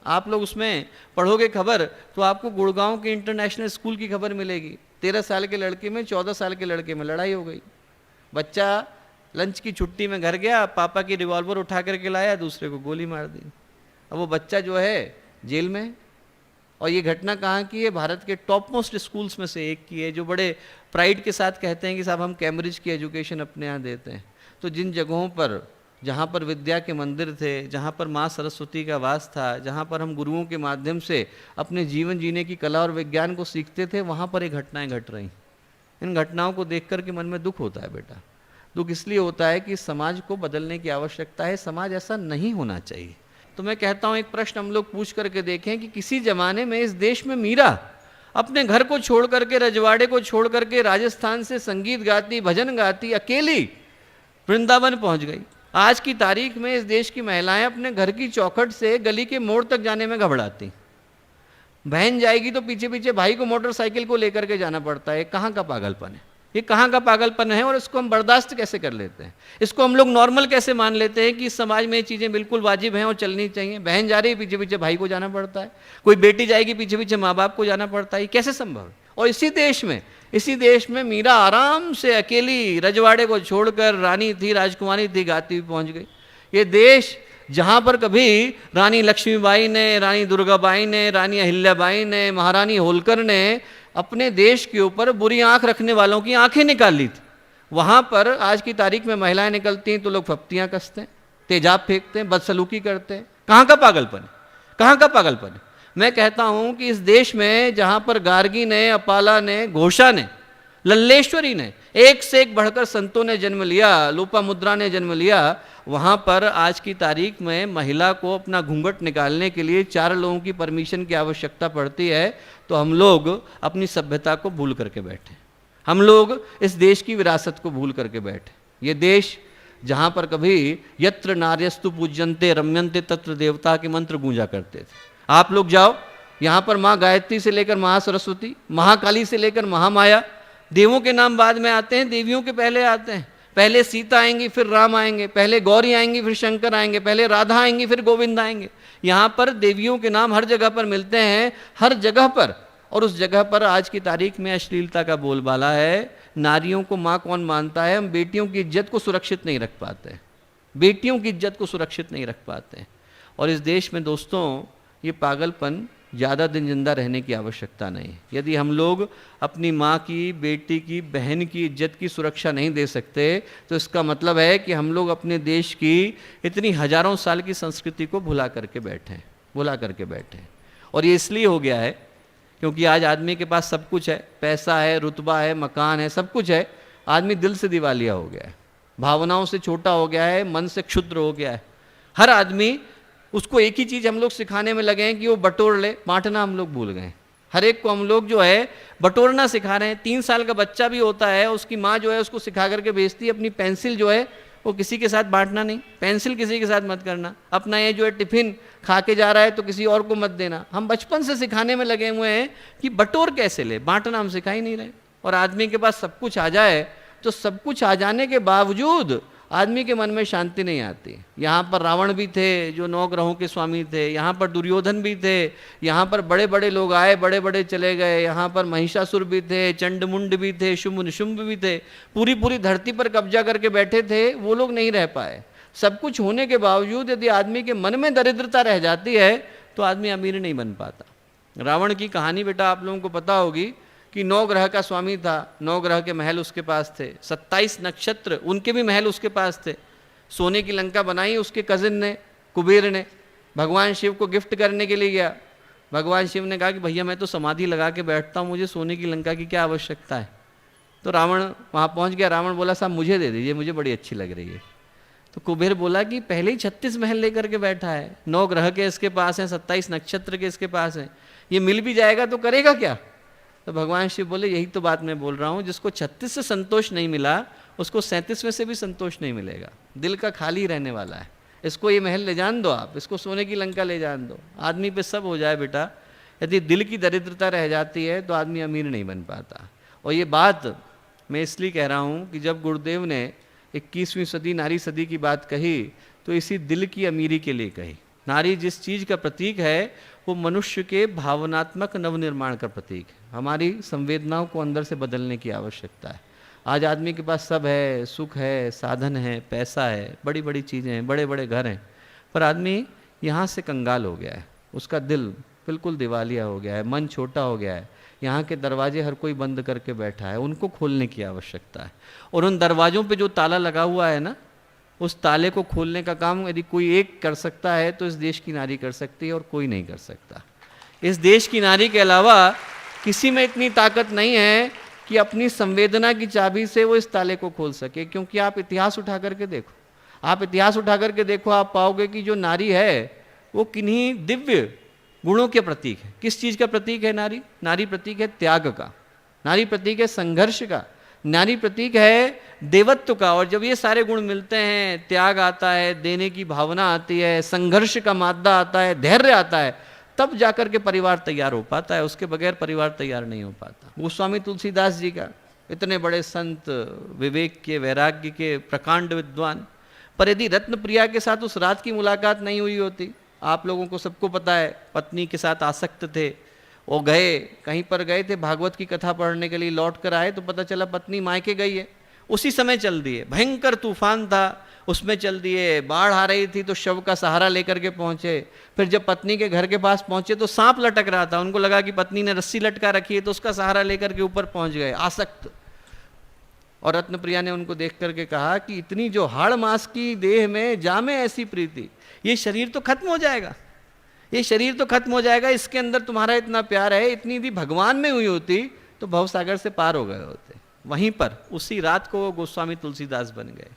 आप लोग उसमें पढ़ोगे खबर तो आपको गुड़गांव के इंटरनेशनल स्कूल की खबर मिलेगी। 13 साल के लड़के में 14 साल के लड़के में लड़ाई हो गई। बच्चा लंच की छुट्टी में घर गया, पापा की रिवॉल्वर उठा करके लाया, दूसरे को गोली मार दी। अब वो बच्चा जो है जेल में। और ये घटना कहाँ की है? भारत के टॉप मोस्ट स्कूल्स में से एक की है, जो बड़े प्राइड के साथ कहते हैं कि साहब हम कैम्ब्रिज की एजुकेशन अपने यहाँ देते हैं। तो जिन जगहों पर, जहाँ पर विद्या के मंदिर थे, जहाँ पर माँ सरस्वती का वास था, जहाँ पर हम गुरुओं के माध्यम से अपने जीवन जीने की कला और विज्ञान को सीखते थे, वहाँ पर ये घटनाएं घट रही। इन घटनाओं को देख कर के मन में दुख होता है बेटा। दुख इसलिए होता है कि समाज को बदलने की आवश्यकता है, समाज ऐसा नहीं होना चाहिए। तो मैं कहता हूँ एक प्रश्न हम लोग पूछ करके देखें कि किसी जमाने में इस देश में मीरा अपने घर को छोड़ करके, रजवाड़े को छोड़ करके राजस्थान से संगीत गाती, भजन गाती, अकेली वृंदावन पहुंच गई। आज की तारीख में इस देश की महिलाएं अपने घर की चौखट से गली के मोड़ तक जाने में घबराती। बहन जाएगी तो पीछे पीछे भाई को मोटरसाइकिल को लेकर के जाना पड़ता है। कहाँ का पागलपन है ये? कहाँ का पागलपन है? और इसको हम बर्दाश्त कैसे कर लेते हैं? इसको हम लोग नॉर्मल कैसे मान लेते हैं कि इस समाज में ये चीज़ें बिल्कुल वाजिब हैं और चलनी चाहिए? बहन जा रही है, पीछे पीछे भाई को जाना पड़ता है। कोई बेटी जाएगी, पीछे पीछे माँ बाप को जाना पड़ता है। कैसे संभव है? और इसी देश में मीरा आराम से अकेली रजवाड़े को छोड़कर, रानी थी, राजकुमारी थी, गाती हुई पहुँच गई। ये देश जहाँ पर कभी रानी लक्ष्मीबाई ने, रानी दुर्गाबाई ने, रानी अहिल्याबाई ने, महारानी होलकर ने अपने देश के ऊपर बुरी आंख रखने वालों की आंखें निकाल ली थी, वहाँ पर आज की तारीख में महिलाएं निकलती हैं तो लोग फप्तियाँ कसते हैं, तेजाब फेंकते हैं, बदसलूकी करते हैं। कहाँ का पागलपन है? कहाँ का पागलपन है? मैं कहता हूँ कि इस देश में जहाँ पर गार्गी ने, अपाला ने, घोषा ने, लल्लेश्वरी ने, एक से एक बढ़कर संतों ने जन्म लिया, लोपामुद्रा ने जन्म लिया, वहाँ पर आज की तारीख में महिला को अपना घूंघट निकालने के लिए 4 लोगों की परमिशन की आवश्यकता पड़ती है। तो हम लोग अपनी सभ्यता को भूल करके बैठे, हम लोग इस देश की विरासत को भूल करके बैठे। ये देश जहाँ पर कभी यत्र नार्यस्तु पूज्यन्ते रम्यन्ते तत्र देवता के मंत्र गूंजा करते थे। आप लोग जाओ, यहाँ पर माँ गायत्री से लेकर महासरस्वती, महाकाली से लेकर महामाया, देवों के नाम बाद में आते हैं, देवियों के पहले आते हैं। पहले सीता आएंगी, फिर राम आएंगे, पहले गौरी आएंगी, फिर शंकर आएंगे, पहले राधा आएंगी, फिर गोविंद आएंगे। यहाँ पर देवियों के नाम हर जगह पर मिलते हैं, हर जगह पर। और उस जगह पर आज की तारीख में अश्लीलता का बोलबाला है। नारियों को माँ कौन मानता है? हम बेटियों की इज्जत को सुरक्षित नहीं रख पाते, बेटियों की इज्जत को सुरक्षित नहीं रख पाते। और इस देश में दोस्तों ये पागलपन ज़्यादा दिन जिंदा रहने की आवश्यकता नहीं। यदि हम लोग अपनी माँ की, बेटी की, बहन की इज्जत की सुरक्षा नहीं दे सकते तो इसका मतलब है कि हम लोग अपने देश की इतनी हजारों साल की संस्कृति को भुला करके बैठे। और ये इसलिए हो गया है क्योंकि आज आदमी के पास सब कुछ है, पैसा है, रुतबा है, मकान है, सब कुछ है। आदमी दिल से दिवालिया हो गया है, भावनाओं से छोटा हो गया है, मन से क्षुद्र हो गया है। हर आदमी, उसको एक ही चीज़ हम लोग सिखाने में लगे हैं कि वो बटोर ले, बांटना हम लोग भूल गए। हर एक को हम लोग जो है बटोरना सिखा रहे हैं। 3 साल का बच्चा भी होता है, उसकी माँ जो है उसको सिखा करके भेजती है अपनी पेंसिल जो है वो किसी के साथ बांटना नहीं, पेंसिल किसी के साथ मत करना, अपना ये जो है टिफिन खा के जा रहा है तो किसी और को मत देना। हम बचपन से सिखाने में लगे हुए हैं कि बटोर कैसे ले, बांटना हम सिखा ही नहीं रहे। और आदमी के पास सब कुछ आ जाए तो सब कुछ आ जाने के बावजूद आदमी के मन में शांति नहीं आती। यहाँ पर रावण भी थे जो 9 ग्रहों के स्वामी थे, यहाँ पर दुर्योधन भी थे, यहाँ पर बड़े बड़े लोग आए, बड़े बड़े चले गए, यहाँ पर महिषासुर भी थे, चंडमुंड भी थे, शुंभ निशुंभ भी थे, पूरी धरती पर कब्जा करके बैठे थे, वो लोग नहीं रह पाए। सब कुछ होने के बावजूद यदि आदमी के मन में दरिद्रता रह जाती है तो आदमी अमीर नहीं बन पाता। रावण की कहानी बेटा आप लोगों को पता होगी कि 9 ग्रह का स्वामी था, 9 ग्रह के महल उसके पास थे, 27 नक्षत्र उनके भी महल उसके पास थे। सोने की लंका बनाई उसके कजिन ने, कुबेर ने, भगवान शिव को गिफ्ट करने के लिए गया। भगवान शिव ने कहा कि भैया मैं तो समाधि लगा के बैठता हूँ, मुझे सोने की लंका की क्या आवश्यकता है। तो रावण वहाँ पहुँच गया। रावण बोला साहब मुझे दे दीजिए, मुझे बड़ी अच्छी लग रही है। तो कुबेर बोला कि पहले ही 36 महल लेकर के बैठा है, 9 ग्रह के इसके पास हैं, 27 नक्षत्र के इसके पास हैं, ये मिल भी जाएगा तो करेगा क्या। तो भगवान शिव बोले यही तो बात मैं बोल रहा हूँ, जिसको 36 से संतोष नहीं मिला उसको 37वें से भी संतोष नहीं मिलेगा। दिल का खाली रहने वाला है, इसको ये महल ले जान दो, आप इसको सोने की लंका ले जान दो, आदमी पे सब हो जाए बेटा। यदि दिल की दरिद्रता रह जाती है तो आदमी अमीर नहीं बन पाता। और ये बात मैं इसलिए कह रहा हूँ कि जब गुरुदेव ने 21वीं सदी नारी सदी की बात कही तो इसी दिल की अमीरी के लिए कही। नारी जिस चीज़ का प्रतीक है वो मनुष्य के भावनात्मक नवनिर्माण का प्रतीक है। हमारी संवेदनाओं को अंदर से बदलने की आवश्यकता है। आज आदमी के पास सब है, सुख है, साधन है, पैसा है, बड़ी बड़ी चीज़ें हैं, बड़े बड़े घर हैं, पर आदमी यहाँ से कंगाल हो गया है। उसका दिल बिल्कुल दिवालिया हो गया है, मन छोटा हो गया है। यहाँ के दरवाजे हर कोई बंद करके बैठा है, उनको खोलने की आवश्यकता है। और उन दरवाज़ों पे जो ताला लगा हुआ है ना, उस ताले को खोलने का काम यदि कोई एक कर सकता है तो इस देश की नारी कर सकती है, और कोई नहीं कर सकता। इस देश की नारी के अलावा किसी में इतनी ताकत नहीं है कि अपनी संवेदना की चाबी से वो इस ताले को खोल सके। क्योंकि आप इतिहास उठा करके देखो, आप इतिहास उठा करके देखो, आप पाओगे कि जो नारी है वो किन्हीं दिव्य गुणों के प्रतीक है। किस चीज़ का प्रतीक है नारी? नारी प्रतीक है त्याग का, नारी प्रतीक है संघर्ष का, नारी प्रतीक है देवत्व का। और जब ये सारे गुण मिलते हैं, त्याग आता है, देने की भावना आती है, संघर्ष का मादा आता है, धैर्य आता है, तब जाकर के परिवार तैयार हो पाता है। उसके बगैर परिवार तैयार नहीं हो पाता। गोस्वामी तुलसीदास जी का, इतने बड़े संत, विवेक के, वैराग्य के प्रकांड विद्वान, पर यदि रत्नप्रिया के साथ उस रात की मुलाकात नहीं हुई होती, आप लोगों को सबको पता है पत्नी के साथ आसक्त थे, वो गए, कहीं पर गए थे भागवत की कथा पढ़ने के लिए, लौट कर आए तो पता चला पत्नी मायके गई है। उसी समय चल दिए, भयंकर तूफान था, उसमें चल दिए, बाढ़ आ रही थी तो शव का सहारा लेकर के पहुंचे। फिर जब पत्नी के घर के पास पहुंचे तो सांप लटक रहा था, उनको लगा कि पत्नी ने रस्सी लटका रखी है तो उसका सहारा लेकर के ऊपर पहुंच गए, आसक्त। और रत्नप्रिया ने उनको देख करके कहा कि इतनी जो हाड़ मास की देह में जामे ऐसी प्रीति, ये शरीर तो खत्म हो जाएगा, ये शरीर तो खत्म हो जाएगा, इसके अंदर तुम्हारा इतना प्यार है, इतनी यदि भगवान में हुई होती तो भवसागर से पार हो गए होते। वहीं पर उसी रात को वो गोस्वामी तुलसीदास बन गए।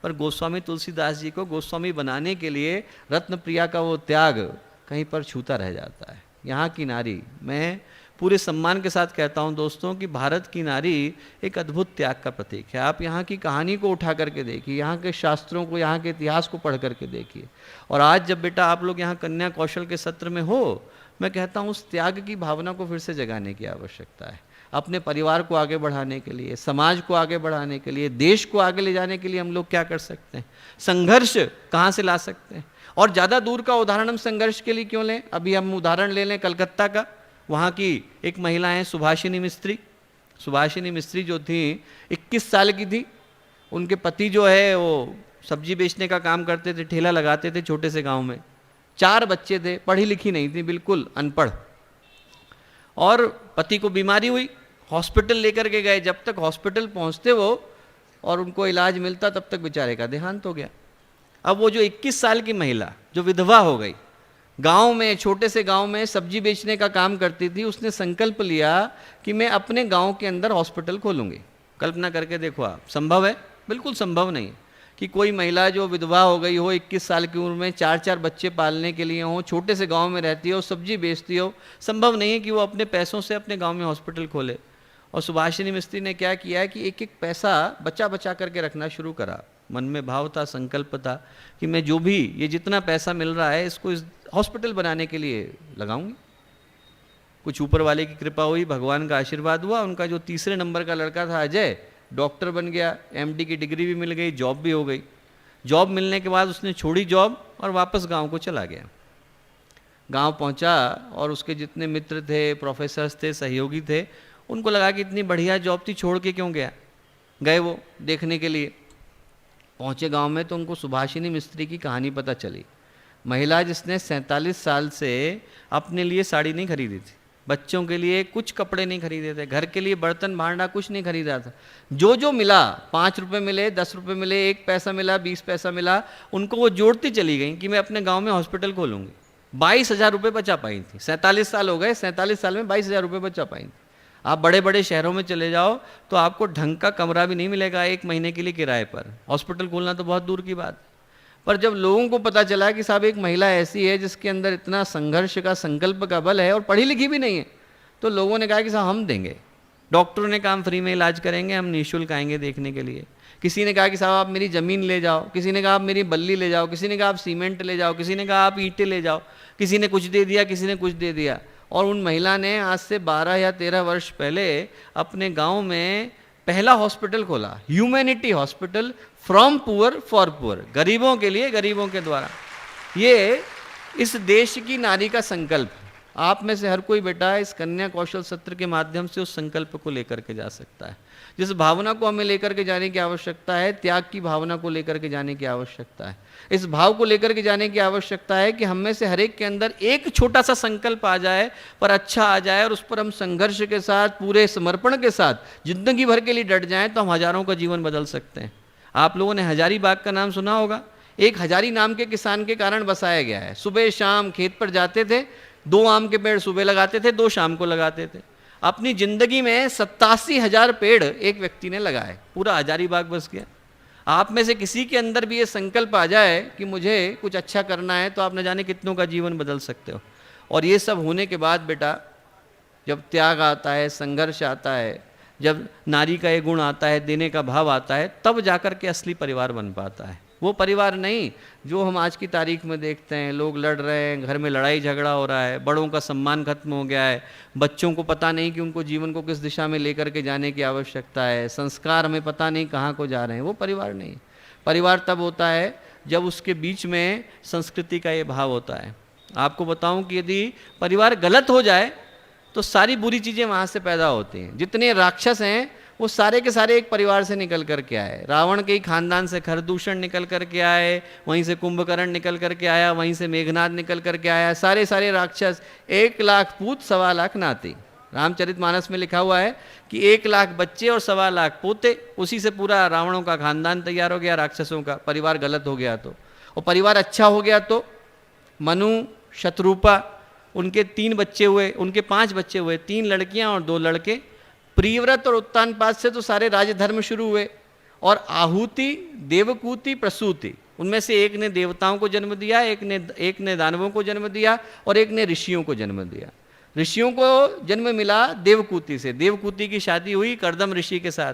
पर गोस्वामी तुलसीदास जी को गोस्वामी बनाने के लिए रत्नप्रिया का वो त्याग कहीं पर छूता रह जाता है। यहाँ की नारी, मैं पूरे सम्मान के साथ कहता हूँ दोस्तों कि भारत की नारी एक अद्भुत त्याग का प्रतीक है। आप यहाँ की कहानी को उठा करके देखिए, यहाँ के शास्त्रों को, यहाँ के इतिहास को पढ़ करके देखिए। और आज जब बेटा आप लोग यहाँ कन्या कौशल के सत्र में हो, मैं कहता हूँ उस त्याग की भावना को फिर से जगाने की आवश्यकता है। अपने परिवार को आगे बढ़ाने के लिए, समाज को आगे बढ़ाने के लिए, देश को आगे ले जाने के लिए हम लोग क्या कर सकते हैं? संघर्ष कहाँ से ला सकते हैं? और ज़्यादा दूर का उदाहरण हम संघर्ष के लिए क्यों लें? अभी हम उदाहरण ले लें कलकत्ता का। वहाँ की एक महिला है सुभाषिनी मिस्त्री। सुभाषिनी मिस्त्री जो थी 21 साल की थी। उनके पति जो है वो सब्जी बेचने का काम करते थे, ठेला लगाते थे छोटे से गांव में। 4 बच्चे थे, पढ़ी लिखी नहीं थी, बिल्कुल अनपढ़। और पति को बीमारी हुई, हॉस्पिटल लेकर के गए। जब तक हॉस्पिटल पहुँचते वो और उनको इलाज मिलता तब तक बेचारे का देहांत हो गया। अब वो जो 21 साल की महिला जो विधवा हो गई, गांव में, छोटे से गांव में सब्जी बेचने का काम करती थी, उसने संकल्प लिया कि मैं अपने गांव के अंदर हॉस्पिटल खोलूंगी। कल्पना करके देखो आप, संभव है? बिल्कुल संभव नहीं कि कोई महिला जो विधवा हो गई हो, 21 साल की उम्र में, 4-4 बच्चे पालने के लिए हो, छोटे से गांव में रहती हो, सब्जी बेचती हो, संभव नहीं है कि वो अपने पैसों से अपने गांव में हॉस्पिटल खोले। और सुभाषिनी मिस्त्री ने क्या किया है कि एक एक पैसा बचा बचा करके रखना शुरू करा। मन में भाव था, संकल्प था कि मैं जो भी ये जितना पैसा मिल रहा है इसको इस हॉस्पिटल बनाने के लिए लगाऊंगी। कुछ ऊपर वाले की कृपा हुई, भगवान का आशीर्वाद हुआ। उनका जो 3 नंबर का लड़का था अजय, डॉक्टर बन गया, MD की डिग्री भी मिल गई, जॉब भी हो गई। जॉब मिलने के बाद उसने छोड़ी जॉब और वापस गांव को चला गया। गांव पहुंचा और उसके जितने मित्र थे, प्रोफेसर्स थे, सहयोगी थे, उनको लगा कि इतनी बढ़िया जॉब थी, छोड़ के क्यों गया। गए वो देखने के लिए। पहुंचे गांव में तो उनको सुभाषिनी मिस्त्री की कहानी पता चली। महिला जिसने 47 साल से अपने लिए साड़ी नहीं खरीदी थी, बच्चों के लिए कुछ कपड़े नहीं खरीदे थे, घर के लिए बर्तन भांडा कुछ नहीं खरीदा था। जो जो मिला, 5 रुपये मिले, 10 रुपये मिले, 1 पैसा मिला, 20 पैसा मिला, उनको वो जोड़ती चली गई कि मैं अपने गांव में हॉस्पिटल खोलूंगी। 22,000 रुपये बचा पाई थी। 47 साल हो गए, 47 साल में 22,000 रुपये बचा पाई थी। आप बड़े बड़े शहरों में चले जाओ तो आपको ढंग का कमरा भी नहीं मिलेगा 1 महीने के लिए किराए पर। हॉस्पिटल खोलना तो बहुत दूर की बात। पर जब लोगों को पता चला कि साहब एक महिला ऐसी है जिसके अंदर इतना संघर्ष का, संकल्प का बल है और पढ़ी लिखी भी नहीं है, तो लोगों ने कहा कि साहब हम देंगे। डॉक्टरों ने कहा हम फ्री में इलाज करेंगे, हम निःशुल्क आएंगे देखने के लिए। किसी ने कहा कि साहब आप मेरी ज़मीन ले जाओ, किसी ने कहा आप मेरी बल्ली ले जाओ, किसी ने कहा आप सीमेंट ले जाओ, किसी ने कहा आप ईंटें ले जाओ, किसी ने कुछ दे दिया, किसी ने कुछ दे दिया। और उन महिला ने आज से 12 या 13 वर्ष पहले अपने गांव में पहला हॉस्पिटल खोला, humanity hospital, from poor for poor, गरीबों के लिए, गरीबों के द्वारा। ये इस देश की नारी का संकल्प। आप में से हर कोई बेटा इस कन्या कौशल सत्र के माध्यम से उस संकल्प को लेकर के जा सकता है। जिस भावना को हमें लेकर के जाने की आवश्यकता है, त्याग की भावना को लेकर के जाने की आवश्यकता है। इस भाव को लेकर के जाने की आवश्यकता है कि हम में से हर एक के अंदर एक छोटा सा संकल्प आ जाए, पर अच्छा आ जाए, और उस पर हम संघर्ष के साथ, पूरे समर्पण के साथ जिंदगी भर के लिए डट जाएं, तो हम हजारों का जीवन बदल सकते हैं। आप लोगों ने हजारीबाग का नाम सुना होगा। एक हजारी नाम के किसान के कारण बसाया गया है। सुबह शाम खेत पर जाते थे, 2 आम के पेड़ सुबह लगाते थे, 2 शाम को लगाते थे। अपनी जिंदगी में 87,000 पेड़ एक व्यक्ति ने लगाए, पूरा हजारीबाग बस गया। आप में से किसी के अंदर भी ये संकल्प आ जाए कि मुझे कुछ अच्छा करना है, तो आप न जाने कितनों का जीवन बदल सकते हो। और ये सब होने के बाद बेटा, जब त्याग आता है, संघर्ष आता है, जब नारी का ये गुण आता है, देने का भाव आता है, तब जाकर के असली परिवार बन पाता है। वो परिवार नहीं जो हम आज की तारीख में देखते हैं। लोग लड़ रहे हैं, घर में लड़ाई झगड़ा हो रहा है, बड़ों का सम्मान खत्म हो गया है, बच्चों को पता नहीं कि उनको जीवन को किस दिशा में लेकर के जाने की आवश्यकता है, संस्कार हमें पता नहीं कहाँ को जा रहे हैं। वो परिवार नहीं। परिवार तब होता है जब उसके बीच में संस्कृति का ये भाव होता है। आपको बताऊं कि यदि परिवार गलत हो जाए तो सारी बुरी चीज़ें वहाँ से पैदा होती हैं। जितने राक्षस हैं वो सारे के सारे एक परिवार से निकल कर के आए। रावण के ही खानदान से खरदूषण निकल कर के आए, वहीं से कुंभकर्ण निकल कर के आया, वहीं से मेघनाद निकल कर के आया। सारे सारे राक्षस, 1 लाख पूत 1.25 लाख नाती। रामचरितमानस में लिखा हुआ है कि 1 लाख बच्चे और 1.25 लाख पोते, उसी से पूरा रावणों का खानदान तैयार हो गया, राक्षसों का। परिवार गलत हो गया तो, और परिवार अच्छा हो गया तो मनु, शत्रुपा, उनके 3 बच्चे हुए, उनके 5 बच्चे हुए, 3 लड़कियां और 2 लड़के। प्रियव्रत और उत्तानपाद से तो सारे राजधर्म शुरू हुए। और आहुति, देवकूति, प्रसूति, उनमें से एक ने देवताओं को जन्म दिया, एक ने दानवों को जन्म दिया, और एक ने ऋषियों को जन्म दिया। ऋषियों को जन्म मिला देवकूति से। देवकूति की शादी हुई कर्दम ऋषि के साथ,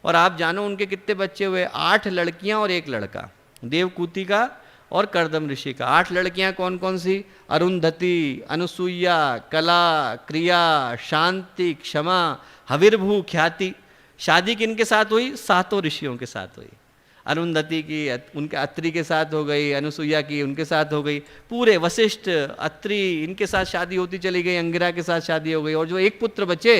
और आप जानो उनके कितने बच्चे हुए? 8 लड़कियां और 1 लड़का। देवकूति का और कर्दम ऋषि का 8 लड़कियां कौन कौन सी? अरुंधति, अनुसुईया, कला, क्रिया, शांति, क्षमा, हविर्भू, ख्याति। शादी किन के साथ हुई? 7 ऋषियों के साथ हुई। अरुंधति की उनके अत्रि के साथ हो गई, अनुसुईया की उनके साथ हो गई, पूरे वशिष्ठ, अत्रि, इनके साथ शादी होती चली गई, अंगिरा के साथ शादी हो गई। और जो एक पुत्र बचे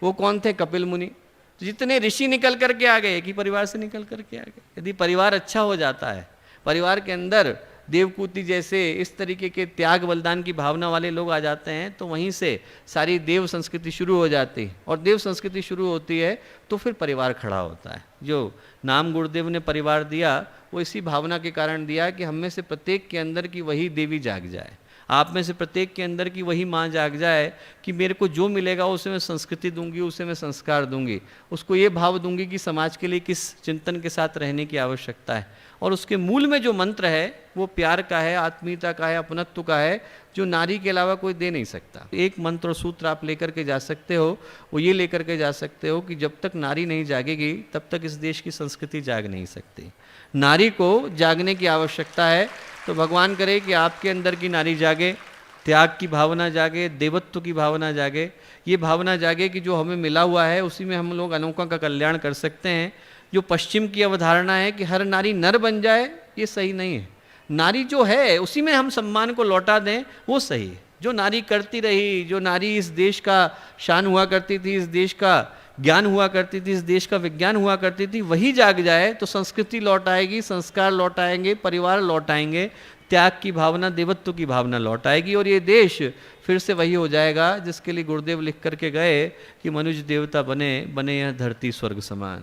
वो कौन थे? कपिल मुनि। तो जितने ऋषि निकल करके आ गए, एक ही परिवार से निकल करके आ गए। यदि परिवार अच्छा हो जाता है, परिवार के अंदर देवकूति जैसे इस तरीके के त्याग बलिदान की भावना वाले लोग आ जाते हैं, तो वहीं से सारी देव संस्कृति शुरू हो जाती है। और देव संस्कृति शुरू होती है तो फिर परिवार खड़ा होता है। जो नाम गुरुदेव ने परिवार दिया, वो इसी भावना के कारण दिया कि हम में से प्रत्येक के अंदर की वही देवी जाग जाए, आप में से प्रत्येक के अंदर की वही माँ जाग जाए कि मेरे को जो मिलेगा उसे मैं संस्कृति दूंगी, उसे मैं संस्कार दूंगी, उसको ये भाव दूंगी कि समाज के लिए किस चिंतन के साथ रहने की आवश्यकता है। और उसके मूल में जो मंत्र है वो प्यार का है, आत्मीयता का है, अपनत्व का है, जो नारी के अलावा कोई दे नहीं सकता। एक मंत्र और सूत्र आप लेकर के जा सकते हो, वो ये लेकर के जा सकते हो कि जब तक नारी नहीं जागेगी तब तक इस देश की संस्कृति जाग नहीं सकती। नारी को जागने की आवश्यकता है। तो भगवान करे कि आपके अंदर की नारी जागे, त्याग की भावना जागे, देवत्व की भावना जागे, ये भावना जागे कि जो हमें मिला हुआ है उसी में हम लोग अनोखा का कल्याण कर सकते हैं। जो पश्चिम की अवधारणा है कि हर नारी नर बन जाए, ये सही नहीं है। नारी जो है उसी में हम सम्मान को लौटा दें, वो सही है। जो नारी करती रही, जो नारी इस देश का शान हुआ करती थी, इस देश का ज्ञान हुआ करती थी, इस देश का विज्ञान हुआ करती थी, वही जाग जाए तो संस्कृति लौट आएगी, संस्कार लौट आएंगे, परिवार लौट आएंगे, त्याग की भावना, देवत्व की भावना लौट आएगी, और ये देश फिर से वही हो जाएगा जिसके लिए गुरुदेव लिख करके गए कि मनुष्य देवता बने, बने यह धरती स्वर्ग समान।